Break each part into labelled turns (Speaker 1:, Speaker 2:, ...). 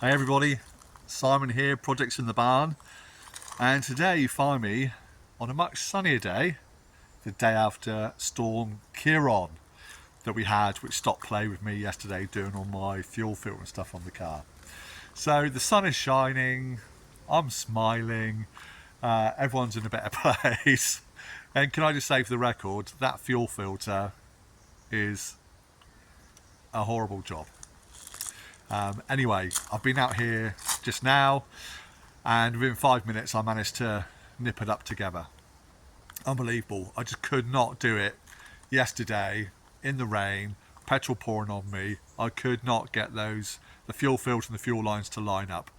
Speaker 1: Hey everybody, Simon here, Projects in the Barn, and today you find me on a much sunnier day, the day after Storm Ciarán that we had, which stopped play with me yesterday doing all my fuel filter and stuff on the car. So the sun is shining, I'm smiling, everyone's in a better place, and can I just say for the record, that fuel filter is a horrible job. Anyway, I've been out here just now and within 5 minutes I managed to nip it up together. Unbelievable. I just could not do it yesterday in the rain, petrol pouring on me. I could not get the fuel filter and the fuel lines to line up.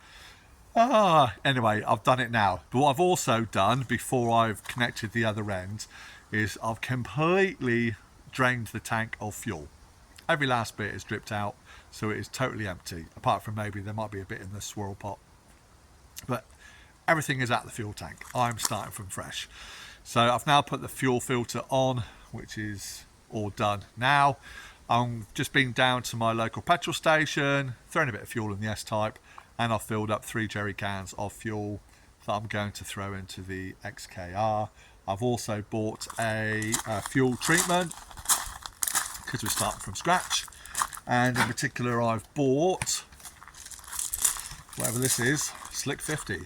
Speaker 1: Anyway, I've done it now. But what I've also done before I've connected the other end is I've completely drained the tank of fuel. Every last bit is dripped out, so it is totally empty, apart from maybe there might be a bit in the swirl pot. But everything is at the fuel tank. I'm starting from fresh. So I've now put the fuel filter on, which is all done now. I'm just been down to my local petrol station, thrown a bit of fuel in the S-Type, and I've filled up 3 jerry cans of fuel that I'm going to throw into the XKR. I've also bought a fuel treatment, because we're starting from scratch, and in particular I've bought whatever this is, Slick 50.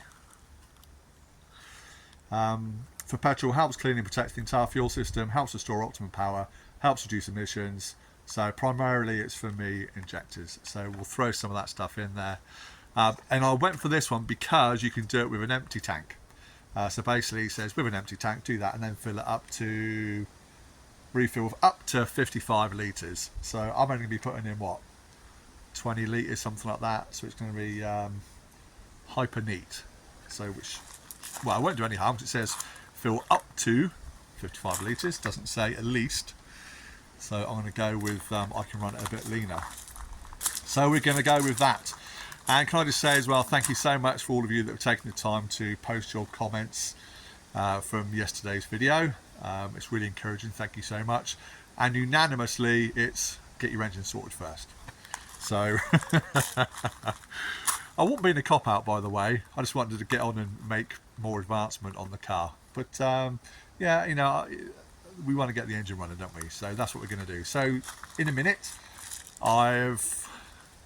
Speaker 1: For petrol, helps clean and protect the entire fuel system, helps restore optimum power, helps reduce emissions. So primarily it's for me injectors, so we'll throw some of that stuff in there. And I went for this one because you can do it with an empty tank. So basically it says with an empty tank do that and then fill it up to refill with up to 55 litres. So I'm only going to be putting in what, 20 litres, something like that. So it's going to be hyper neat. So I won't do any harm because it says fill up to 55 litres, doesn't say at least. So I'm going to go with I can run it a bit leaner. So we're going to go with that. And can I just say as well, thank you so much for all of you that have taken the time to post your comments from yesterday's video. It's really encouraging, thank you so much. And unanimously it's get your engine sorted first. So I won't be in a cop out, by the way. I just wanted to get on and make more advancement on the car. But yeah, you know, we want to get the engine running, don't we? So that's what we're going to do. So in a minute I'm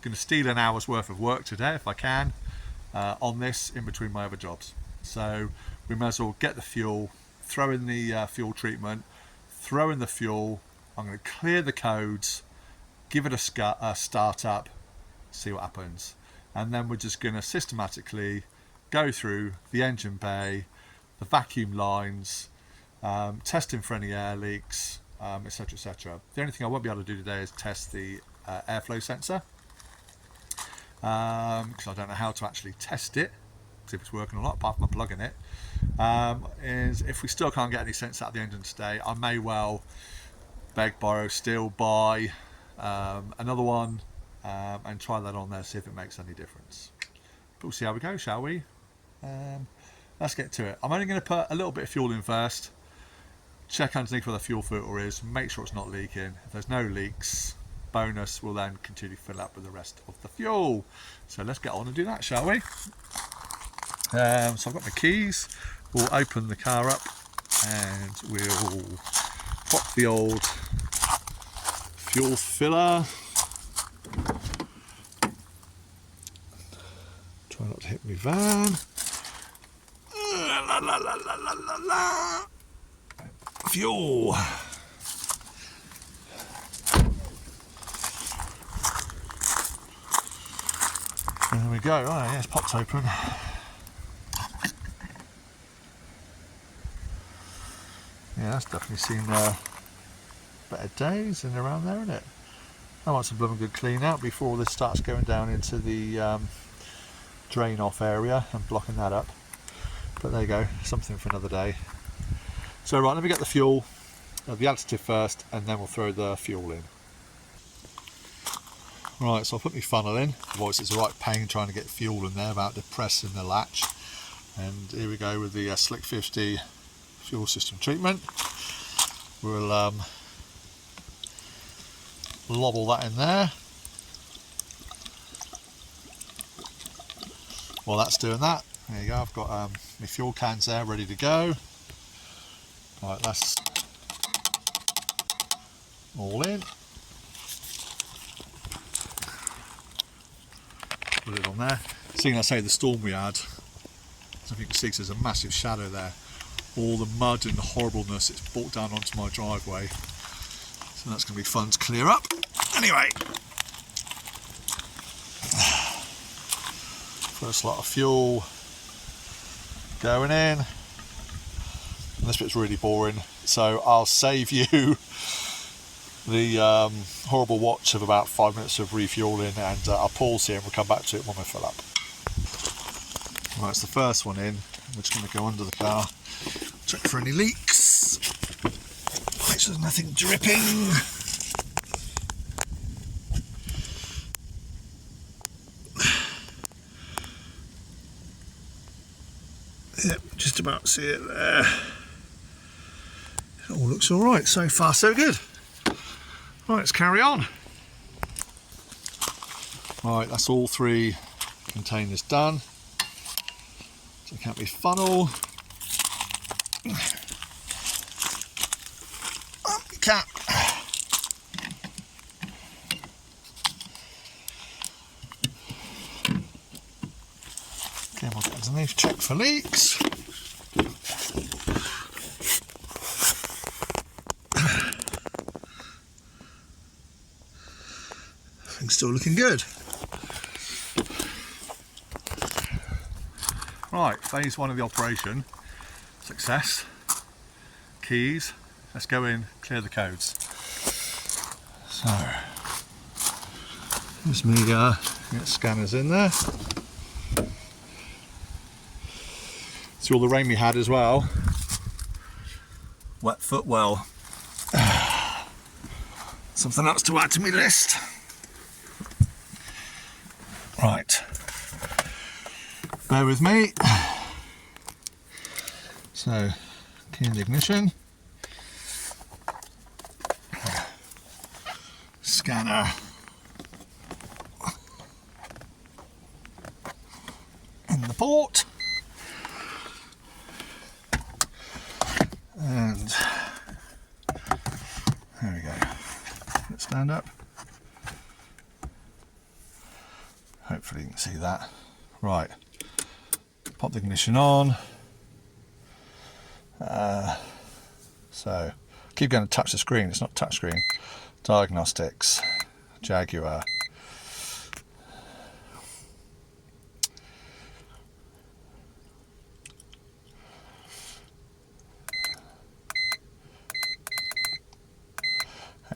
Speaker 1: going to steal an hour's worth of work today if I can on this in between my other jobs. So we might as well get the fuel, throw in the fuel treatment, throw in the fuel. I'm going to clear the codes, give it a start up, see what happens, and then we're just going to systematically go through the engine bay, the vacuum lines, testing for any air leaks, etc, etc. The only thing I won't be able to do today is test the airflow sensor, because I don't know how to actually test it, see if it's working or not, apart from plugging it. Is if we still can't get any sense out of the engine today, I may well beg, borrow, steal, buy another one and try that on there, see if it makes any difference. But we'll see how we go, shall we? Let's get to it. I'm only going to put a little bit of fuel in first, check underneath where the fuel filter is, make sure it's not leaking. If there's no leaks, bonus, we'll then continue to fill up with the rest of the fuel. So let's get on and do that, shall we? So I've got my keys. We'll open the car up and we'll pop the old fuel filler. Try not to hit my van. La, la, la, la, la, la, la. Fuel. There we go. Oh, yeah, it's popped open. Yeah, that's definitely seen better days in around there, isn't it? I want some blooming good clean out before this starts going down into the drain off area and blocking that up. But there you go, something for another day. So right, let me get the fuel, the additive first, and then we'll throw the fuel in. Right, so I'll put my funnel in, otherwise it's a right pain trying to get fuel in there without depressing the latch. And here we go with the Slick 50 fuel system treatment. We'll lobble that in there. while that's doing that, there you go, I've got my fuel cans there ready to go. Right, that's all in. Put it on there. Seeing I say the storm we had, as you can see, there's a massive shadow there. All the mud and the horribleness it's brought down onto my driveway. So that's going to be fun to clear up. Anyway, first lot of fuel going in. And this bit's really boring, so I'll save you the horrible watch of about 5 minutes of refueling, and I'll pause here and we'll come back to it when we fill up. Right, it's the first one in. We're just going to go under the car, check for any leaks, make sure there's nothing dripping. Yep, just about see it there. It all looks alright, so far so good. Right, let's carry on. Right, that's all 3 containers done. Check out my funnel. Up the cap. Okay, we'll get underneath, check for leaks. Things still looking good. Right, phase 1 of the operation, success. Keys, let's go in, clear the codes. So, here's me, get scanners in there. See all the rain we had as well. Wet foot well. Something else to add to my list. Right. Bear with me. So, key in the ignition. Scanner. In the port. And there we go. Let's stand up. Hopefully you can see that. Right. Pop the ignition on. So keep going to touch the screen. It's not touch screen. Diagnostics. Jaguar.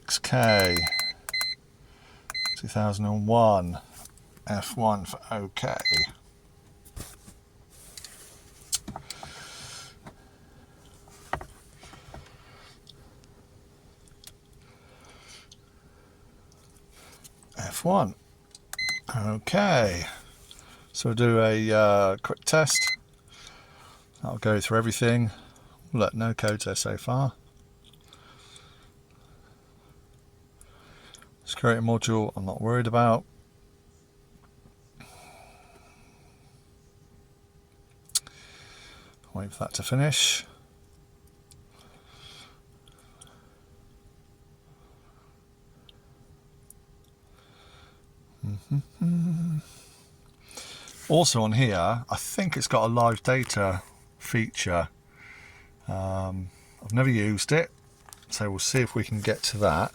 Speaker 1: XK 2001 F1 for OK. F1. Okay. So we'll do a quick test. I'll go through everything. Look, no codes there so far. Security module, I'm not worried about. Wait for that to finish. Also on here, I think it's got a live data feature. I've never used it, so we'll see if we can get to that.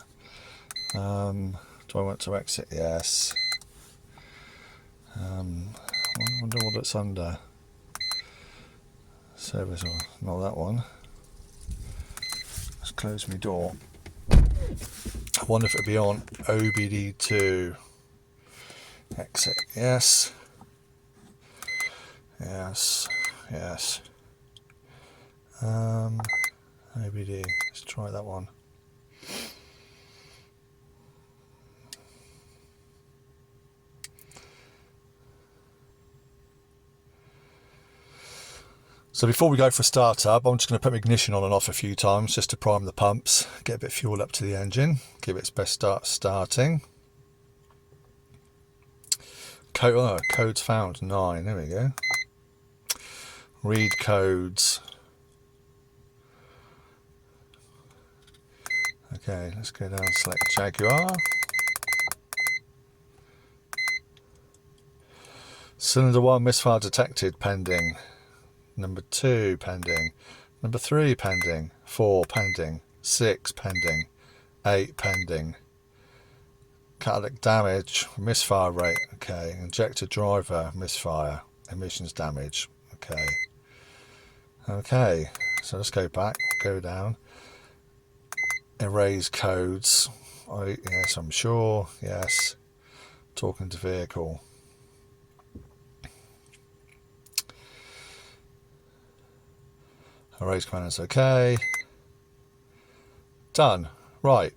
Speaker 1: Do I want to exit? Yes. I wonder what it's under. Service, or not that one. Let's close my door. I wonder if it'll be on OBD2. Exit. Yes. Yes. Yes. OBD. Let's try that one. So before we go for a startup, I'm just going to put my ignition on and off a few times just to prime the pumps, get a bit of fuel up to the engine, give it its best start starting. codes found 9. There we go. Read codes. Okay, let's go down and select Jaguar. Cylinder 1 misfire detected, pending. Number 2 pending. Number 3 pending. 4 pending. 6 pending. 8 pending. Catalytic damage, misfire rate. Okay, injector driver misfire, emissions damage. Okay. Okay, so let's go back, go down. Erase codes. Yes, I'm sure. Yes. Talking to vehicle. Erase components. Okay. Done. Right.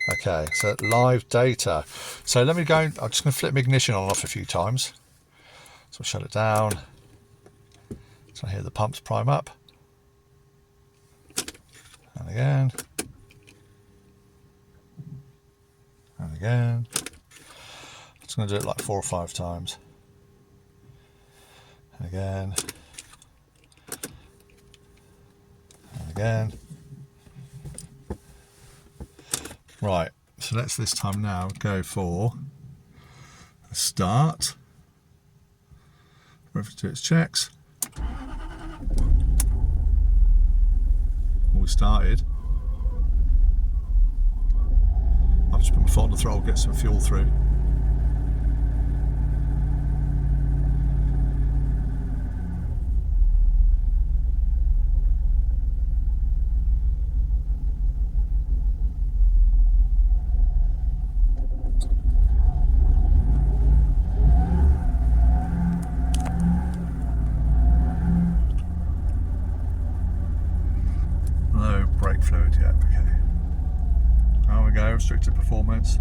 Speaker 1: Okay, so live data. So let me go. I'm just going to flip my ignition on and off a few times. So I'll shut it down. So I hear the pumps prime up. And again. And again. I'm just going to do it like 4 or 5 times. And again. And again. Right, so let's this time now go for a start. Reference to its checks. We started. I've just put my foot on the throttle, get some fuel through. Brake fluid yet, okay. There we go, restricted performance.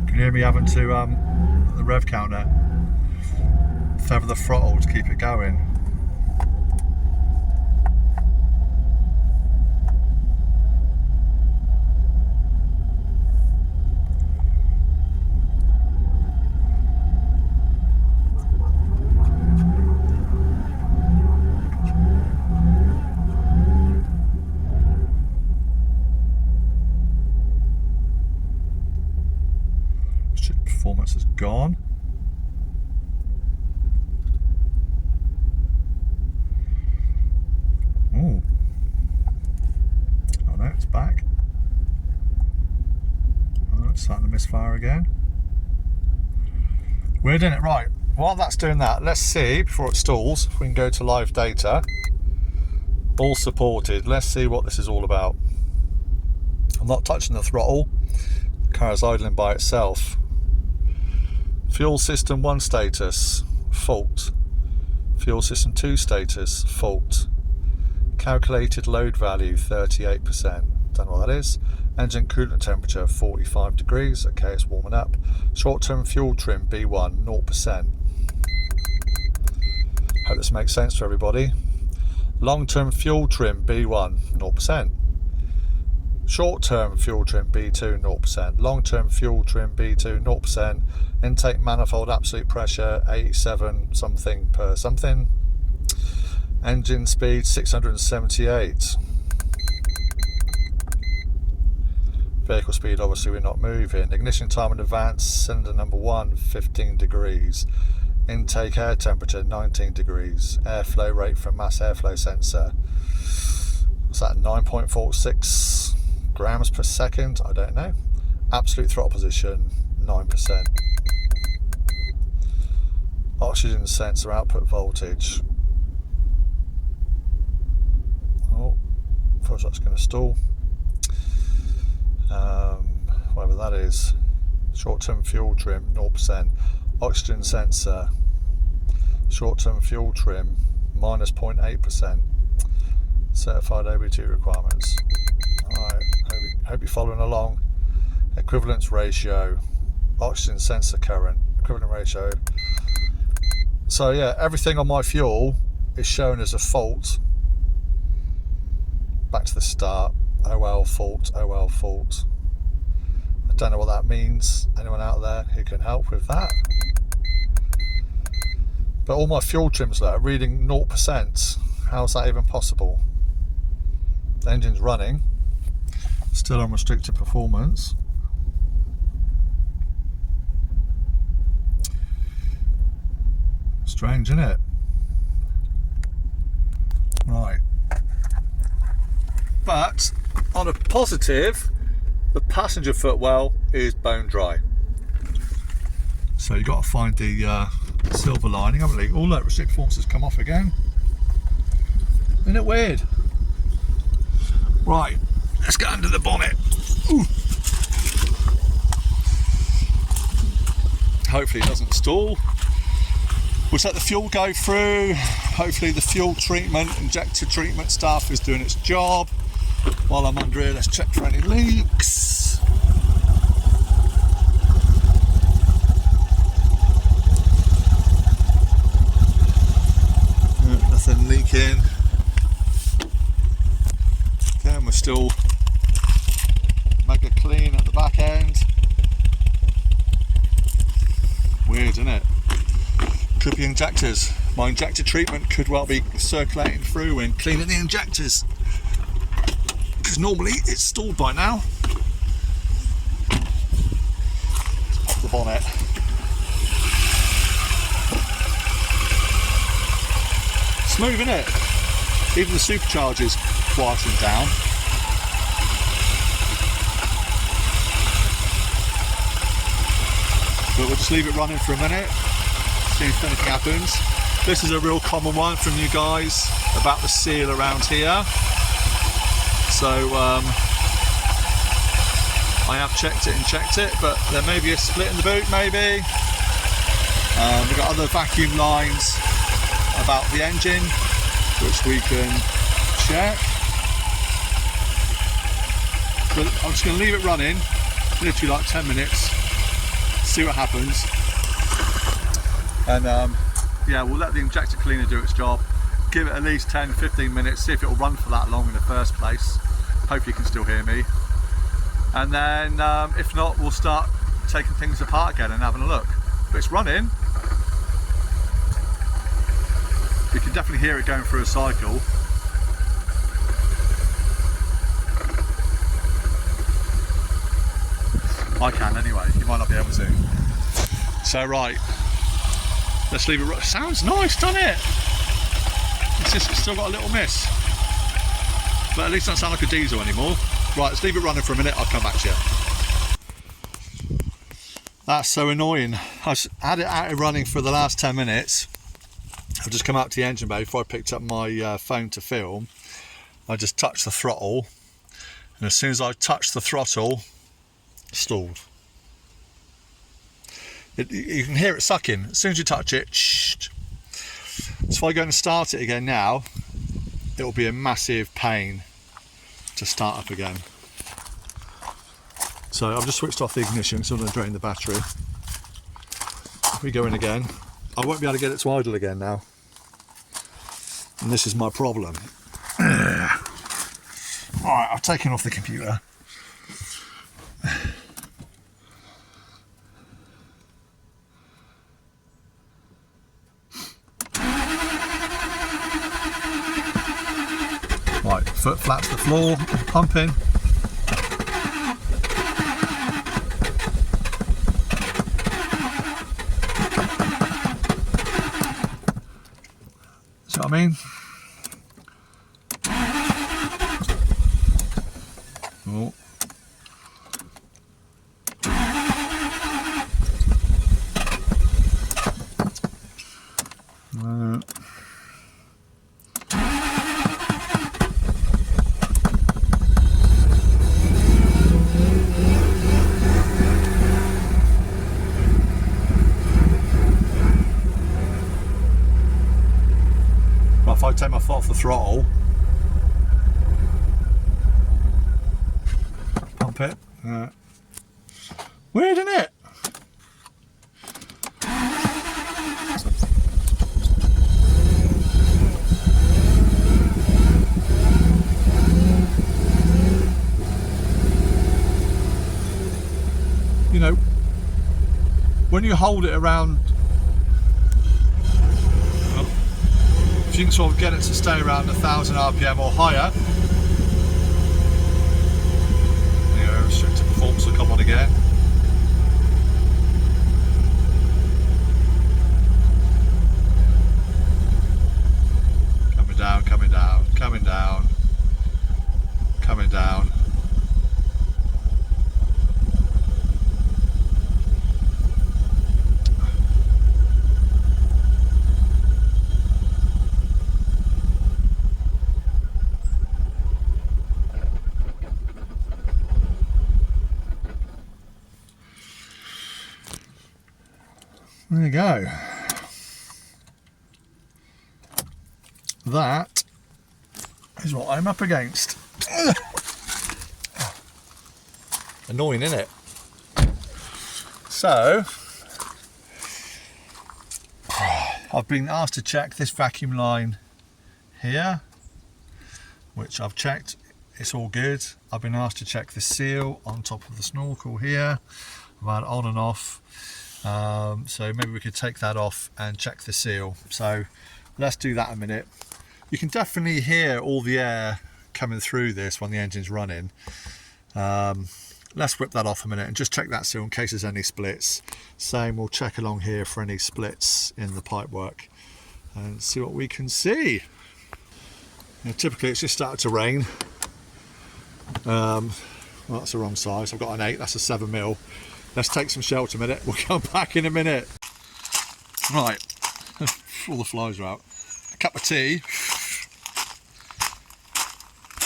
Speaker 1: Can you hear me having to the rev counter feather the throttle to keep it going? Performance is gone. Ooh. Oh no, it's back. Oh, it's starting to misfire again. We're doing it right. While that's doing that, let's see, before it stalls, if we can go to live data. All supported. Let's see what this is all about. I'm not touching the throttle. The car is idling by itself. Fuel system 1 status, fault. Fuel system 2 status, fault. Calculated load value 38%. Don't know what that is. Engine coolant temperature 45 degrees. Okay, it's warming up. Short-term fuel trim B1 0%. Hope this makes sense to everybody. Long-term fuel trim B1 0%. Short-term fuel trim B2 0%. Long-term fuel trim B2 0%. Intake manifold absolute pressure 87 something per something. Engine speed 678. Vehicle speed, obviously we're not moving. Ignition time in advance, cylinder number 1 15 degrees. Intake air temperature 19 degrees. Airflow rate from mass airflow sensor. What's that, 9.46 grams per second? I don't know. Absolute throttle position 9%. Oxygen sensor output voltage. Oh, first that's going to stall. Whatever that is. Short-term fuel trim 0%. Oxygen sensor. Short-term fuel trim minus 0.8%. Certified OBD requirements. Right, hope you're following along. Equivalence ratio, oxygen sensor current, equivalent ratio. So yeah, everything on my fuel is shown as a fault. Back to the start. OL fault, OL fault. I don't know what that means. Anyone out there who can help with that? But all my fuel trims are reading 0%. How's that even possible? The engine's running, still on restricted performance. Strange, isn't it? Right. But on a positive, the passenger footwell is bone dry. So you've got to find the silver lining, haven't you? Oh look, restricted performance has come off again. Isn't it weird? Right, let's get under the bonnet. Ooh. Hopefully it doesn't stall. We'll let the fuel go through. Hopefully the fuel treatment, injector treatment stuff is doing its job. While I'm under here, let's check for any leaks. Nothing leaking. Again, we're still mega clean at the back end. Weird, isn't it? Could be injectors. My injector treatment could well be circulating through and cleaning the injectors. Because normally it's stalled by now. Pop the bonnet. Smooth, isn't it? Even the supercharger's quieting down. But we'll just leave it running for a minute, see if anything happens. This is a real common one from you guys about the seal around here. So I have checked it and checked it, but there may be a split in the boot, maybe. We've got other vacuum lines about the engine, which we can check. But I'm just going to leave it running, literally like 10 minutes, see what happens. And yeah, we'll let the injector cleaner do its job. Give it at least 10-15 minutes, see if it'll run for that long in the first place. Hopefully you can still hear me. And then if not, we'll start taking things apart again and having a look. But it's running. You can definitely hear it going through a cycle. I can anyway, you might not be able to. So right, let's leave it. Sounds nice, doesn't it? It's just still got a little miss. But at least it doesn't sound like a diesel anymore. Right, let's leave it running for a minute, I'll come back to you. That's so annoying. I've had it out of running for the last 10 minutes. I've just come out to the engine bay before I picked up my phone to film. I just touched the throttle, and as soon as I touched the throttle, stalled. You can hear it sucking. As soon as you touch it, shh. So if I go and start it again now, it will be a massive pain to start up again. So I've just switched off the ignition, so I'm going to drain the battery. If we go in again, I won't be able to get it to idle again now. And this is my problem. Alright, I've taken off the computer. Right, foot flat to the floor, pumping. See what I mean? Oh. If I take my foot off the throttle, dump it. Weird, isn't it? You know, when you hold it around, if you can sort of get it to stay around 1,000 RPM or higher, you know, restricted performance will come on again. Coming down, coming down, coming down, coming down. There you go. That is what I'm up against. Annoying, isn't it? So, I've been asked to check this vacuum line here, which I've checked. It's all good. I've been asked to check the seal on top of the Snorkel here. I've had on and off. So maybe we could take that off and check the seal. So let's do that in a minute. You can definitely hear all the air coming through this when the engine's running. Let's whip that off a minute and just check that seal in case there's any splits. Same, we'll check along here for any splits in the pipework and see what we can see. Now, typically it's just started to rain. Well, that's the wrong size. I've got an 8, that's a 7mm. Let's take some shelter a minute, we'll come back in a minute. Right, all the flies are out. A cup of tea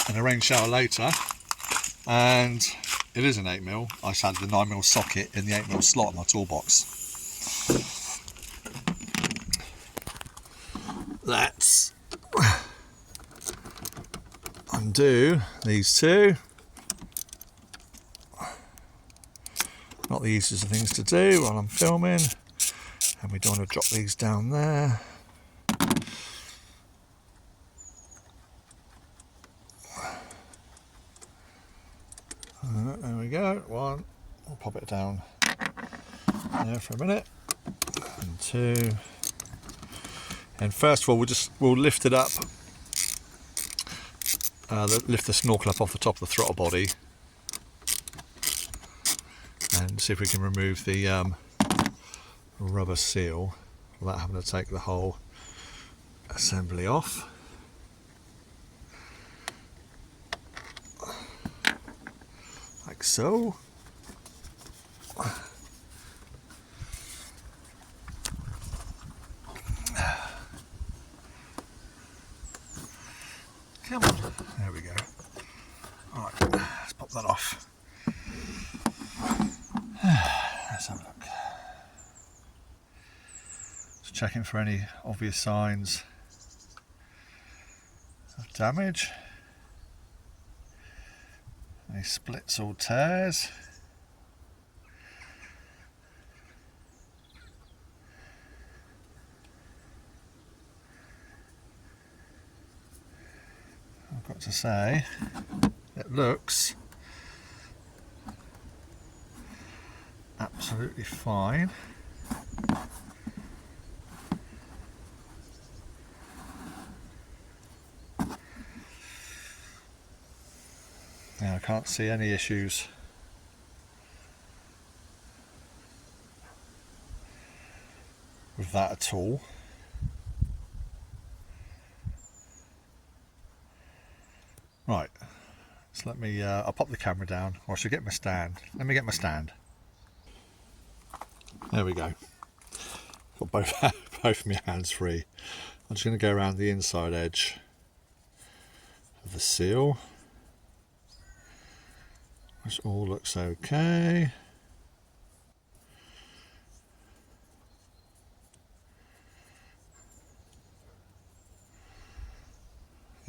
Speaker 1: and a rain shower later, and it is an 8mm. I just had the 9mm socket in the 8mm slot in my toolbox. Let's undo these two. Not the easiest of things to do while I'm filming, and we don't want to drop these down there. There we go. One, we'll pop it down there for a minute, and 2. And first of all, we'll lift it up. Lift the Snorkel up off the top of the throttle body. And see if we can remove the rubber seal without having to take the whole assembly off. Like so. Come on, there we go. Alright, let's pop that off. Let's have a look. Just checking for any obvious signs of damage. Any splits or tears. I've got to say, it looks absolutely fine. Now I can't see any issues with that at all. Right, so let me, I'll pop the camera down, or I should get my stand. Let me get my stand. There we go. Got both my hands free. I'm just going to go around the inside edge of the seal, which all looks okay.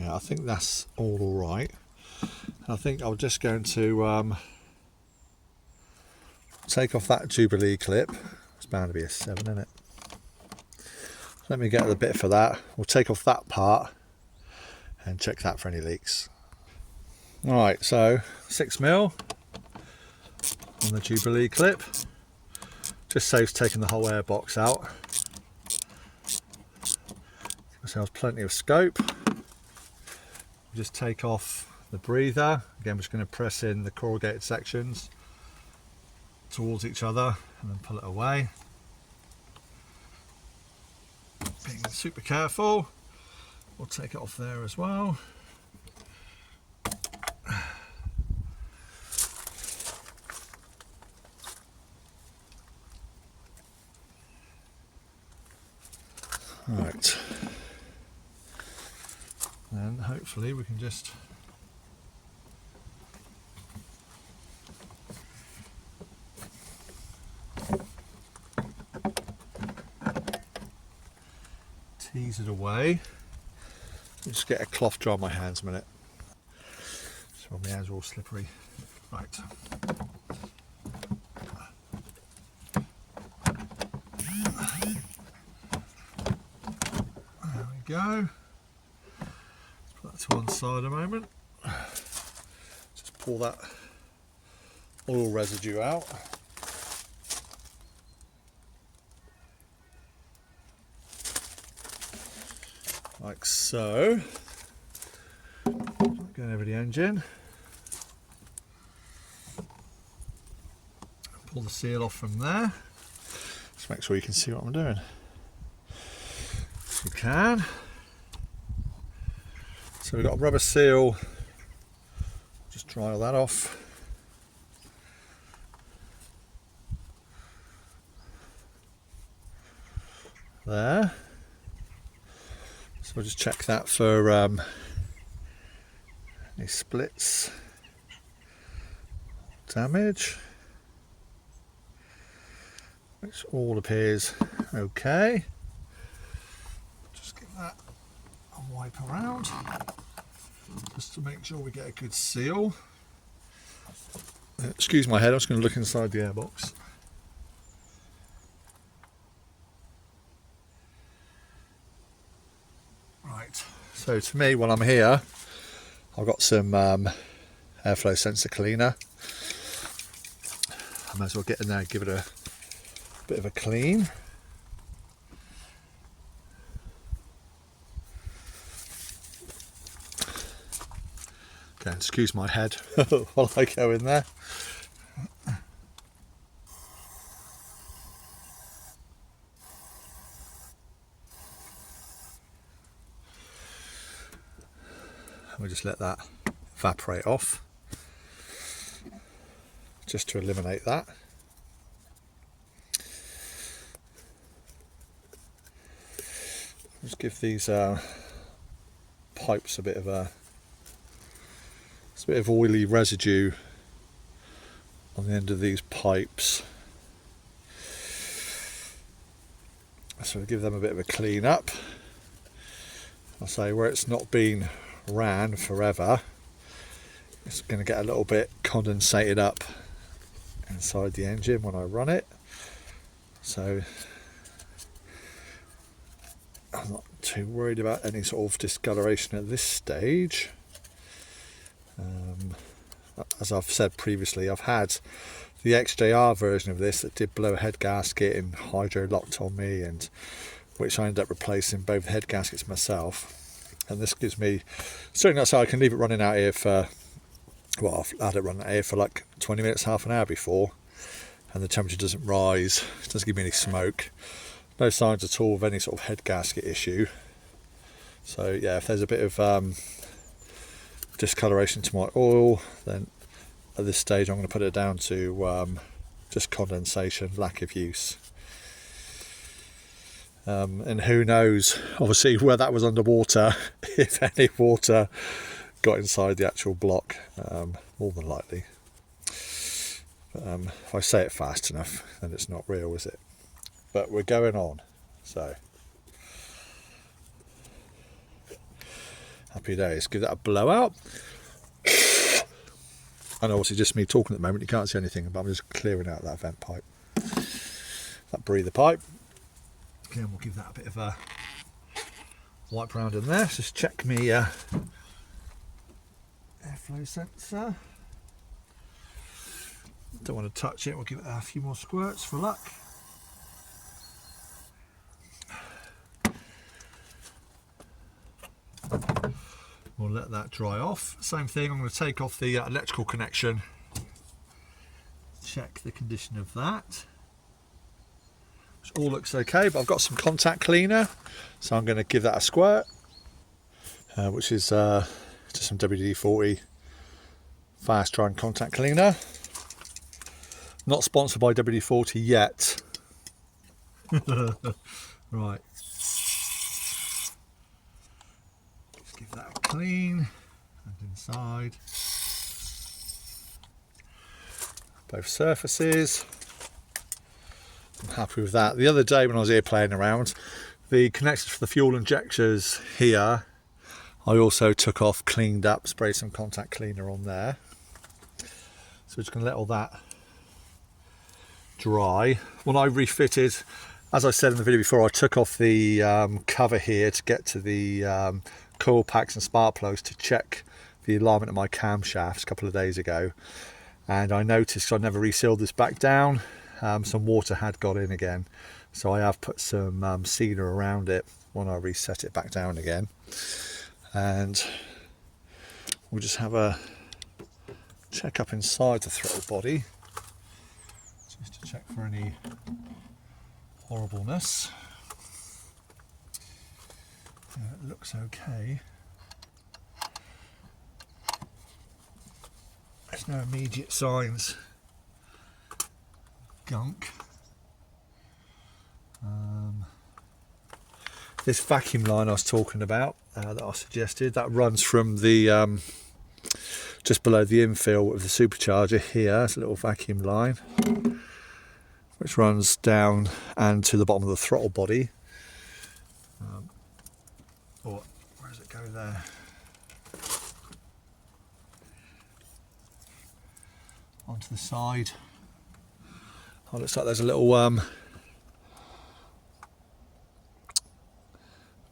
Speaker 1: Yeah, I think that's all right. I think I'm just going to take off that Jubilee clip. It's bound to be a 7, isn't it? Let me get the bit for that. We'll take off that part and check that for any leaks. Alright, so 6mm on the Jubilee clip. Just saves taking the whole air box out. Give ourselves plenty of scope. Just take off the breather. Again, we're just going to press in the corrugated sections towards each other and then pull it away. Being super careful. We'll take it off there as well. Right. And hopefully we can just tease it away. Just get a cloth dry on my hands a minute. So my hands are all slippery. Right. There we go. Let's put that to one side a moment. Just pull that oil residue out. Like so. Going over the engine. Pull the seal off from there. Just make sure you can see what I'm doing. If you can. So we've got a rubber seal. Just dry all that off. There. So we'll just check that for any splits, damage, which all appears okay. Just give that a wipe around, just to make sure we get a good seal. Excuse my head, I'm just going to look inside the airbox. Right, so to me, while I'm here, I've got some airflow sensor cleaner. I might as well get in there and give it a bit of a clean. Okay, excuse my head while I go in there. We'll just let that evaporate off, just to eliminate that. Just give these pipes a bit of oily residue on the end of these pipes, so we'll give them a bit of a clean up. I'll say where it's not been ran forever, it's going to get a little bit condensated up inside the engine when I run it, so I'm not too worried about any sort of discoloration at this stage. As I've said previously, I've had the XJR version of this that did blow a head gasket and hydro locked on me, and which I ended up replacing both head gaskets myself. And this gives me, certainly that's how I can leave it running out here for, well, I've had it running out here for like 20 minutes, half an hour before, and the temperature doesn't rise, it doesn't give me any smoke, no signs at all of any sort of head gasket issue. So yeah, if there's a bit of discoloration to my oil, then at this stage I'm going to put it down to just condensation, lack of use. And who knows, obviously, where that was underwater, if any water got inside the actual block, more than likely. But, if I say it fast enough, then it's not real, is it? But we're going on, so happy days. Give that a blowout. And obviously just me talking at the moment, you can't see anything, but I'm just clearing out that vent pipe, that breather pipe. Okay, and we'll give that a bit of a wipe around in there. Just check me airflow sensor. Don't want to touch it, we'll give it a few more squirts for luck. We'll let that dry off. Same thing, I'm going to take off the electrical connection, check the condition of that. Which all looks okay, but I've got some contact cleaner, so I'm going to give that a squirt, which is just some WD-40 fast drying contact cleaner. Not sponsored by WD-40 yet. Right. Just give that a clean and inside. Both surfaces. I'm happy with that. The other day when I was here playing around, the connectors for the fuel injectors here, I also took off, cleaned up, sprayed some contact cleaner on there. So we're just going to let all that dry. When I refitted, as I said in the video before, I took off the cover here to get to the coil packs and spark plugs to check the alignment of my camshafts a couple of days ago, and I noticed I never resealed this back down. Some water had got in again, so I have put some sealer around it when I reset it back down again, and we'll just have a check up inside the throttle body just to check for any horribleness. It looks okay. There's no immediate signs of gunk. This vacuum line I was talking about, that I suggested, that runs from the just below the infill of the supercharger here. It's a little vacuum line which runs down and to the bottom of the throttle body. Where does it go there? Onto the side. Oh, looks like there's a little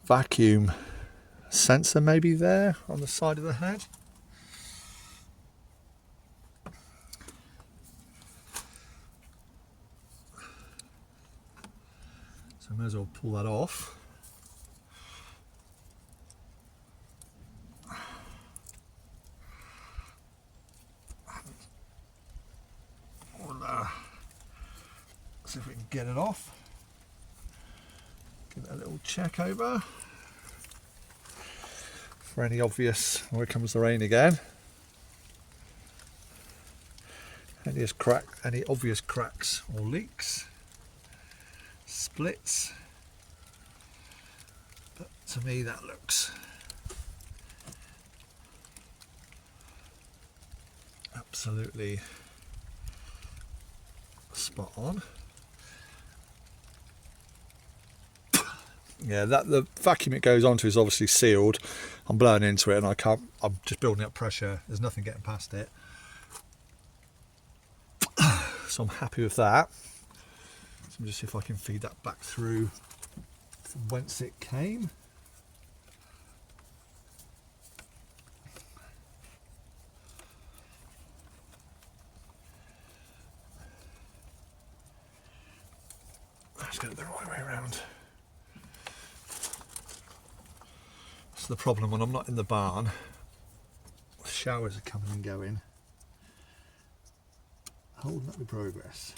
Speaker 1: vacuum sensor maybe there on the side of the head. So I may as well pull that off. See if we can get it off. Give it a little check over for any obvious, here comes the rain again, any obvious cracks or leaks, splits, but to me that looks absolutely spot on. Yeah, the vacuum it goes onto is obviously sealed. I'm blowing into it and I'm just building up pressure. There's nothing getting past it. So I'm happy with that. So let me just see if I can feed that back through from whence it came. Let's get it the right way around. That's the problem when I'm not in the barn. The showers are coming and going. Holding up the progress.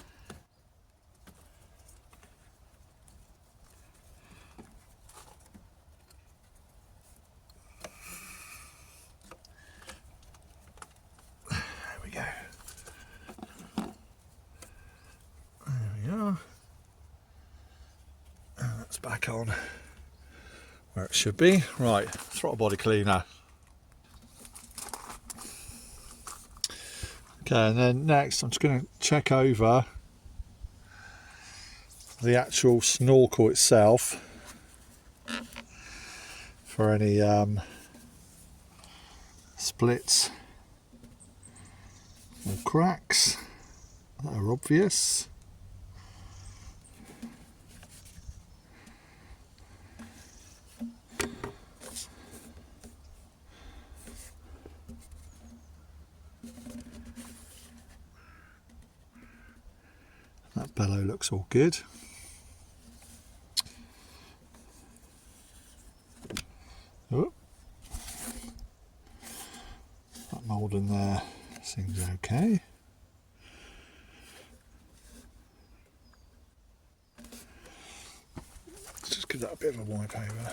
Speaker 1: There we go. There we are. And that's back on where it should be. Right, throttle body cleaner. Okay, and then next I'm just going to check over the actual snorkel itself for any splits, More cracks that are obvious. That bellow looks all good. Oh. That mould in there seems okay. Let's just give that a bit of a wipe over.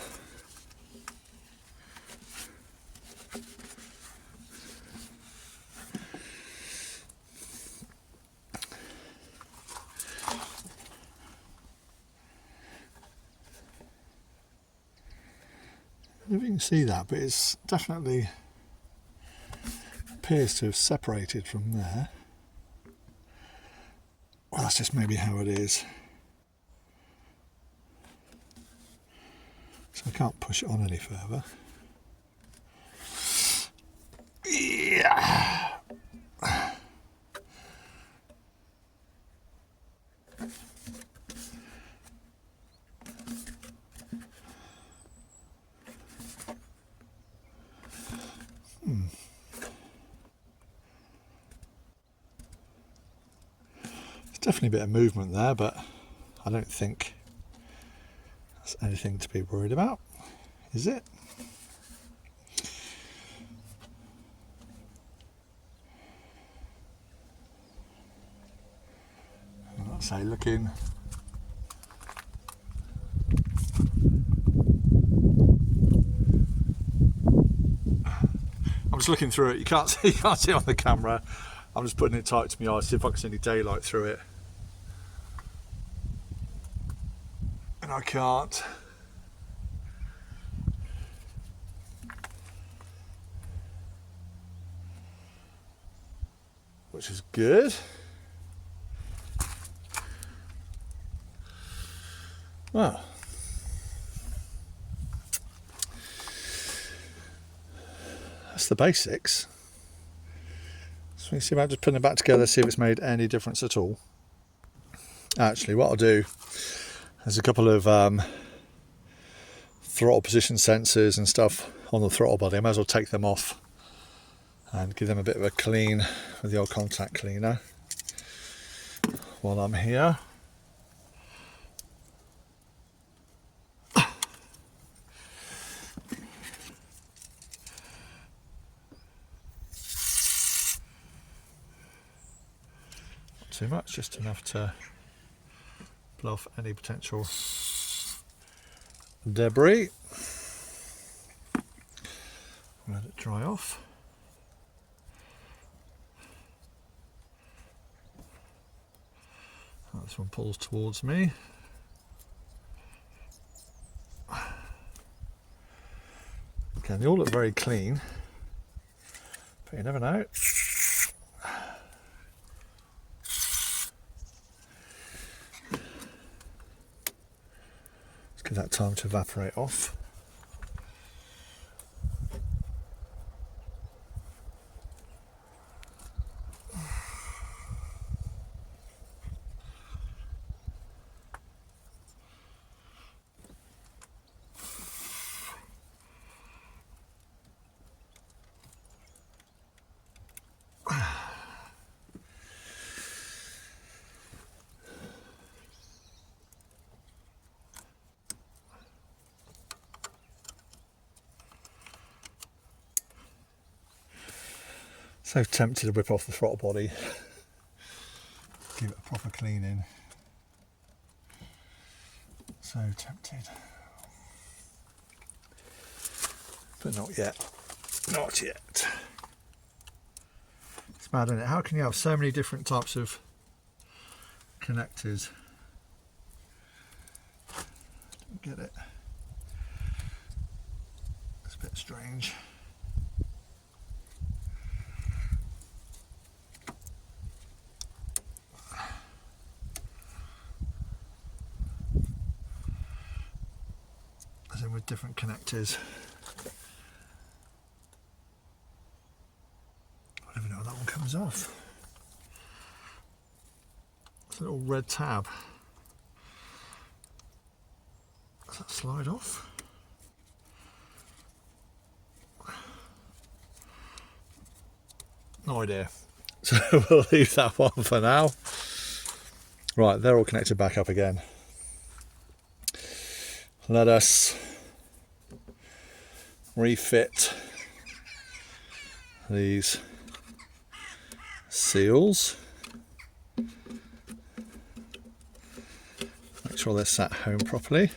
Speaker 1: I don't know if you can see that, but it's definitely appears to have separated from there. Well, that's just maybe how it is. So I can't push it on any further. Yeah. Definitely a bit of movement there, but I don't think that's anything to be worried about, is it? I'd say looking I'm just looking through it. You can't see it on the camera. I'm just putting it tight to my eyes, see if I can see any daylight through it. And I can't. Which is good. Well, that's the basics. So we see about just putting it back together, see if it's made any difference at all. Actually, what I'll do, there's a couple of throttle position sensors and stuff on the throttle body. I might as well take them off and give them a bit of a clean with the old contact cleaner while I'm here. Not too much, just enough to blow off any potential debris. Let it dry off. This one pulls towards me. Okay, they all look very clean, but you never know. Let's give that time to evaporate off. So tempted to whip off the throttle body, give it a proper cleaning. So tempted. But not yet. Not yet. It's mad, isn't it? How can you have so many different types of connectors? Don't get it. It's a bit strange. As in with different connectors. I don't even know how that one comes off. This little red tab. Does that slide off? No idea. So we'll leave that one for now. Right, they're all connected back up again. Let us refit these seals. Make sure they're sat home properly.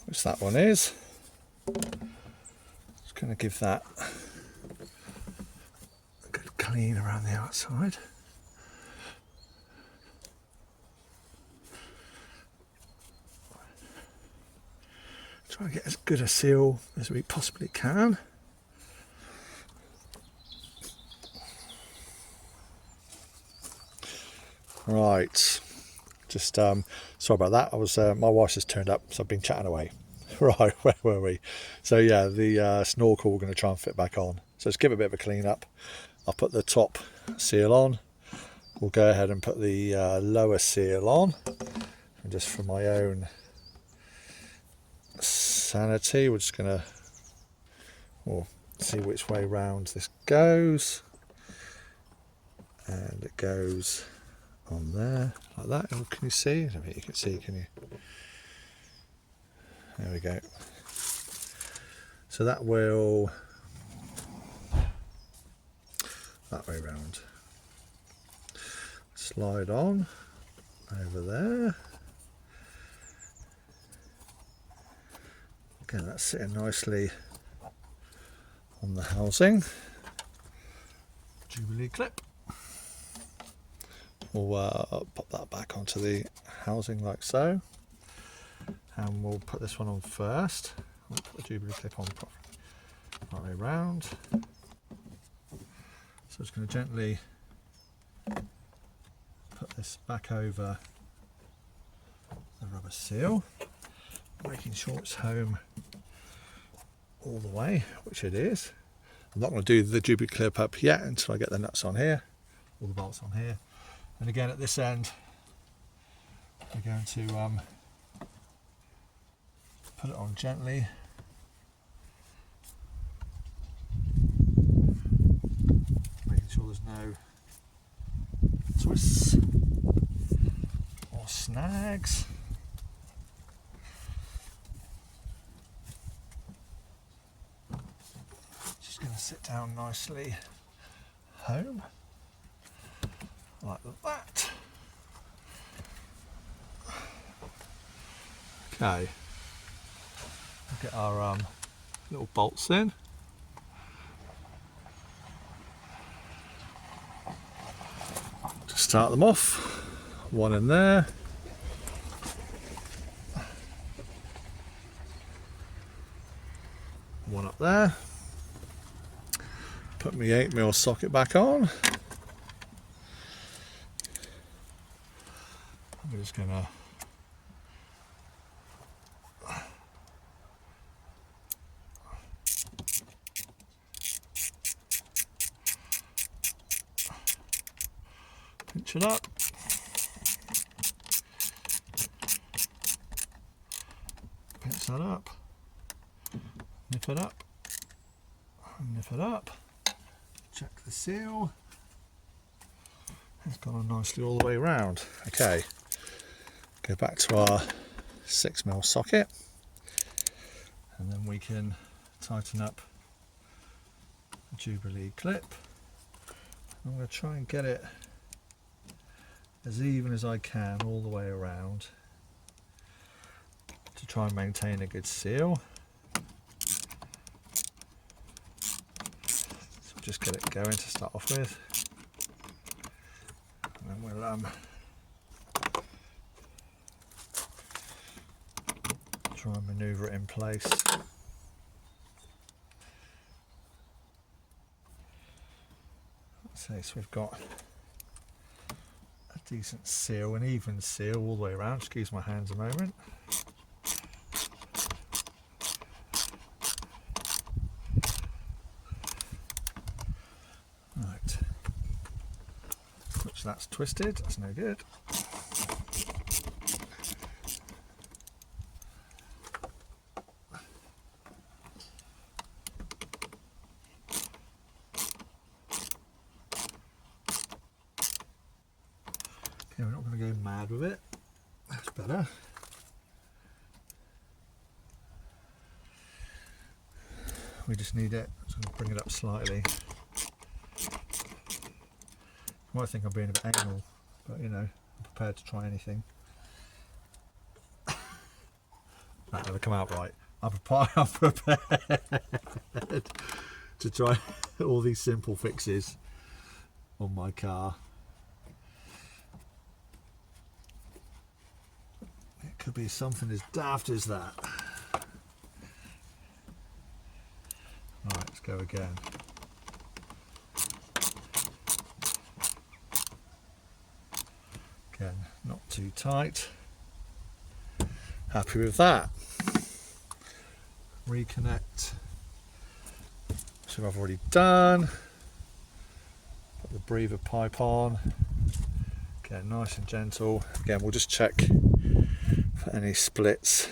Speaker 1: Which that one is. Just going to give that a good clean around the outside. Try and get as good a seal as we possibly can. Right, just sorry about that. I was my wife's just turned up, so I've been chatting away. Right, where were we? So yeah, the snorkel we're going to try and fit back on. So let's give it a bit of a clean up. I'll put the top seal on. We'll go ahead and put the lower seal on. And just for my own sanity, we're just going to see which way round this goes. And it goes on there like that. Oh, can you see? I don't think you can see, can you? There we go. So that will that way round. Slide on over there. Again, that's sitting nicely on the housing. Jubilee clip. We'll pop that back onto the housing like so, and we'll put this one on first. We'll put the Jubilee clip on properly, right way round. So it's going to gently put this back over the rubber seal, making sure it's home all the way, which it is. I'm not going to do the Jubilee clip up yet until I get the nuts on here, all the bolts on here. And again at this end, we're going to put it on gently. Making sure there's no twists or snags. Just going to sit down nicely home. Like that. Okay, we'll get our little bolts in. Just start them off. One in there. One up there. Put my 8mm socket back on. I'm just going to pinch it up. Pinch that up. Nip it up. Nip it up. Check the seal. It's gone on nicely all the way around. Okay. Go back to our 6mm socket, and then we can tighten up the Jubilee clip. I'm going to try and get it as even as I can all the way around to try and maintain a good seal. So just get it going to start off with, and then we'll try and manoeuvre it in place. So we've got a decent seal, an even seal all the way around. Excuse my hands a moment. so that's twisted, that's no good. Okay, we're not going to go mad with it, that's better. We just need it, so I'm going to bring it up slightly. You might think I'm being a bit anal, but you know, I'm prepared to try anything. That never come out right. I'm prepared to try all these simple fixes on my car. It could be something as daft as that. Right, let's go again. Again, not too tight. Happy with that. Reconnect. So I've already done. Put the breather pipe on. Again, nice and gentle. Again, we'll just check for any splits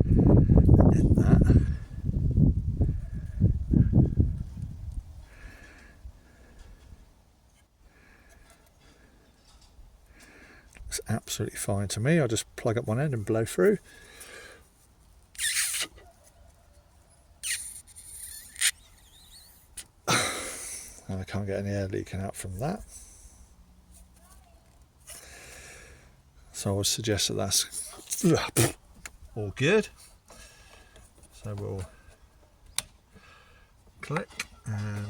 Speaker 1: in that. Looks absolutely fine to me. I'll just plug up one end and blow through. And I can't get any air leaking out from that. So I would suggest that that's all good. So we'll click and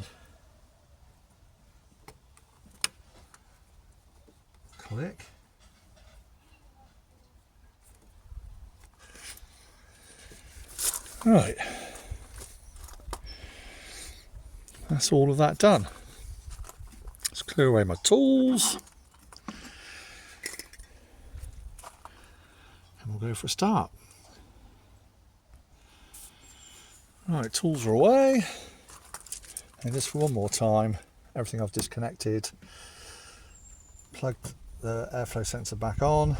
Speaker 1: click. Right. That's all of that done. Let's clear away my tools. And we'll go for a start. Right, tools are away. And just for one more time, everything I've disconnected. Plugged the airflow sensor back on.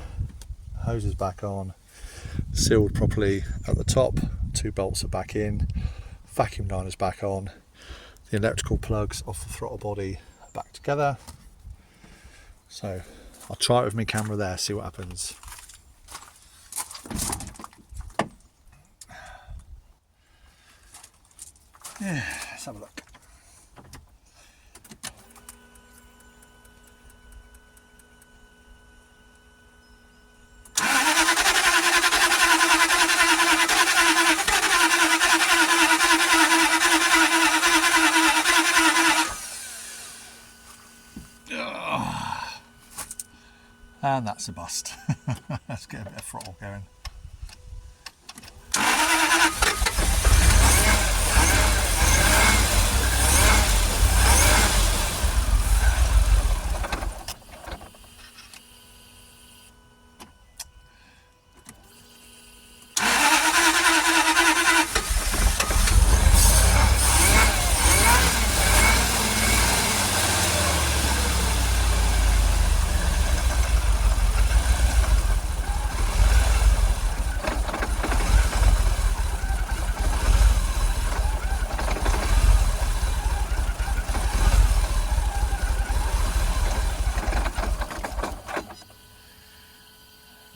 Speaker 1: Hose is back on. Sealed properly at the top. 2 bolts are back in. Vacuum liner's back on. The electrical plugs off the throttle body are back together. So I'll try it with my camera there, see what happens. Yeah, let's have a look. And that's a bust. Let's get a bit of throttle going.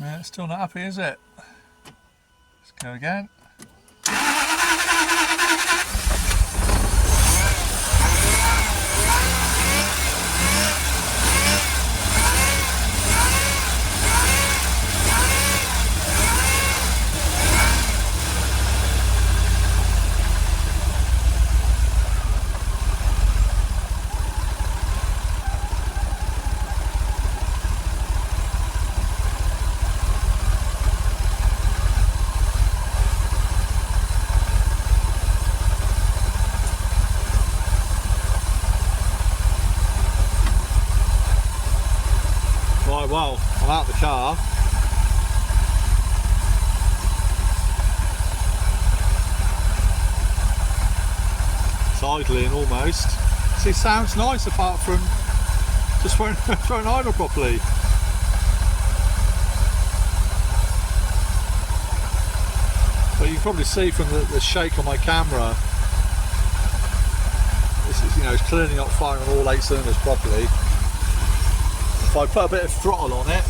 Speaker 1: Yeah, it's still not happy, is it? Let's go again. Right, well, I'm out of the car. It's idling almost. See, sounds nice apart from just won't idle properly. But you can probably see from the shake on my camera, this is, you know, it's clearly not firing on all 8 cylinders properly. If I put a bit of throttle on it,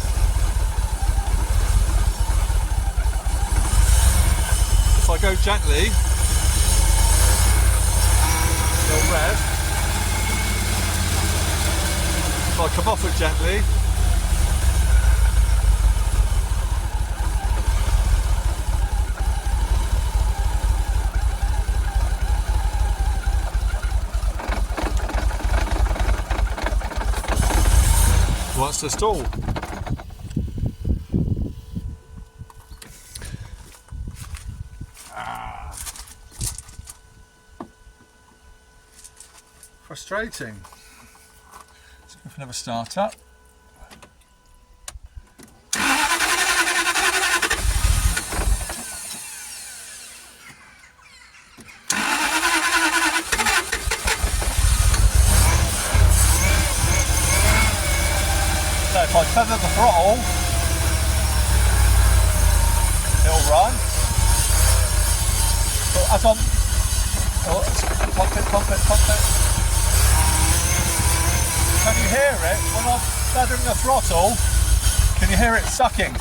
Speaker 1: if I go gently, it'll rev. If I come off it gently, wants to stall. Frustrating. Let's go for another start up. So if I tether the throttle, it'll run. So as I'm, pump it. Can you hear it when I'm tethering the throttle? Can you hear it sucking?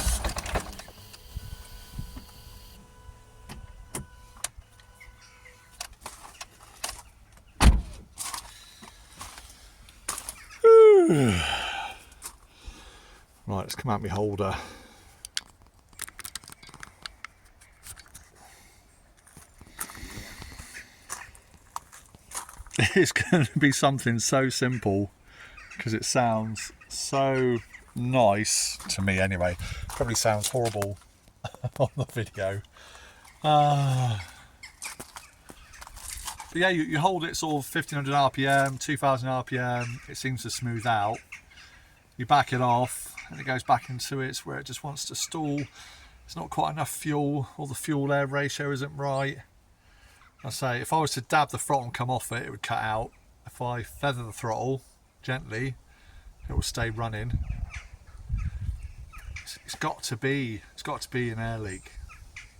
Speaker 1: Right, let's come out my holder. It's going to be something so simple because it sounds so nice to me anyway. Probably sounds horrible on the video. But yeah, you hold it sort of 1500 RPM, 2000 RPM, it seems to smooth out. You back it off and it goes back into it where it just wants to stall. It's not quite enough fuel, or the fuel air ratio isn't right. I say, if I was to dab the throttle and come off it, it would cut out. If I feather the throttle gently, it will stay running. It's got to be an air leak,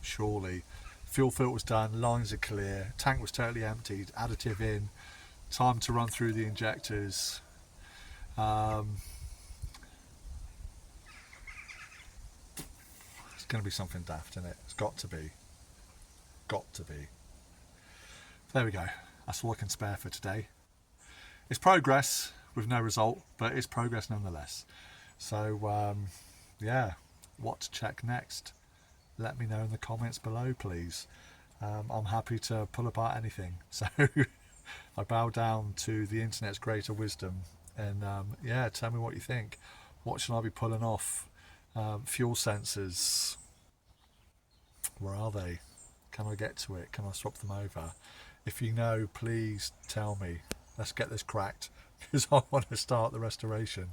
Speaker 1: surely. Fuel filter's done, lines are clear, tank was totally emptied, additive in, time to run through the injectors. It's going to be something daft, isn't it? It's got to be. Got to be. There we go. That's all I can spare for today. It's progress with no result, but it's progress nonetheless. So, yeah, what to check next? Let me know in the comments below, please. I'm happy to pull apart anything. So I bow down to the internet's greater wisdom, and yeah, tell me what you think. What should I be pulling off? Fuel sensors, where are they? Can I get to it? Can I swap them over? If you know, please tell me. Let's get this cracked, because I want to start the restoration.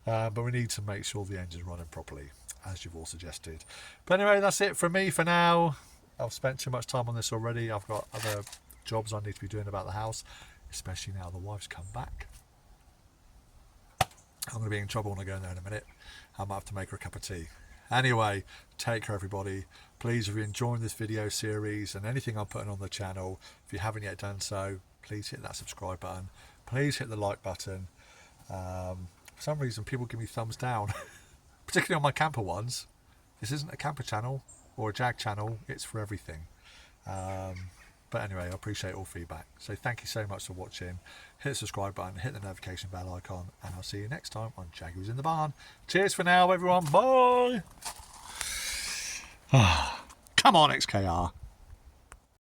Speaker 1: But we need to make sure the engine's running properly, as you've all suggested. But anyway, that's it from me for now. I've spent too much time on this already. I've got other jobs I need to be doing about the house, especially now the wife's come back. I'm going to be in trouble when I go in there in a minute. I might have to make her a cup of tea. Anyway, take care everybody. Please, if you're enjoying this video series and anything I'm putting on the channel, if you haven't yet done so, please hit that subscribe button. Please hit the like button. For some reason people give me thumbs down, particularly on my camper ones. This isn't a camper channel or a Jag channel, it's for everything. But anyway, I appreciate all feedback. So thank you so much for watching. Hit the subscribe button, hit the notification bell icon, and I'll see you next time on Jaguars in the Barn. Cheers for now, everyone. Bye. Come on, XKR.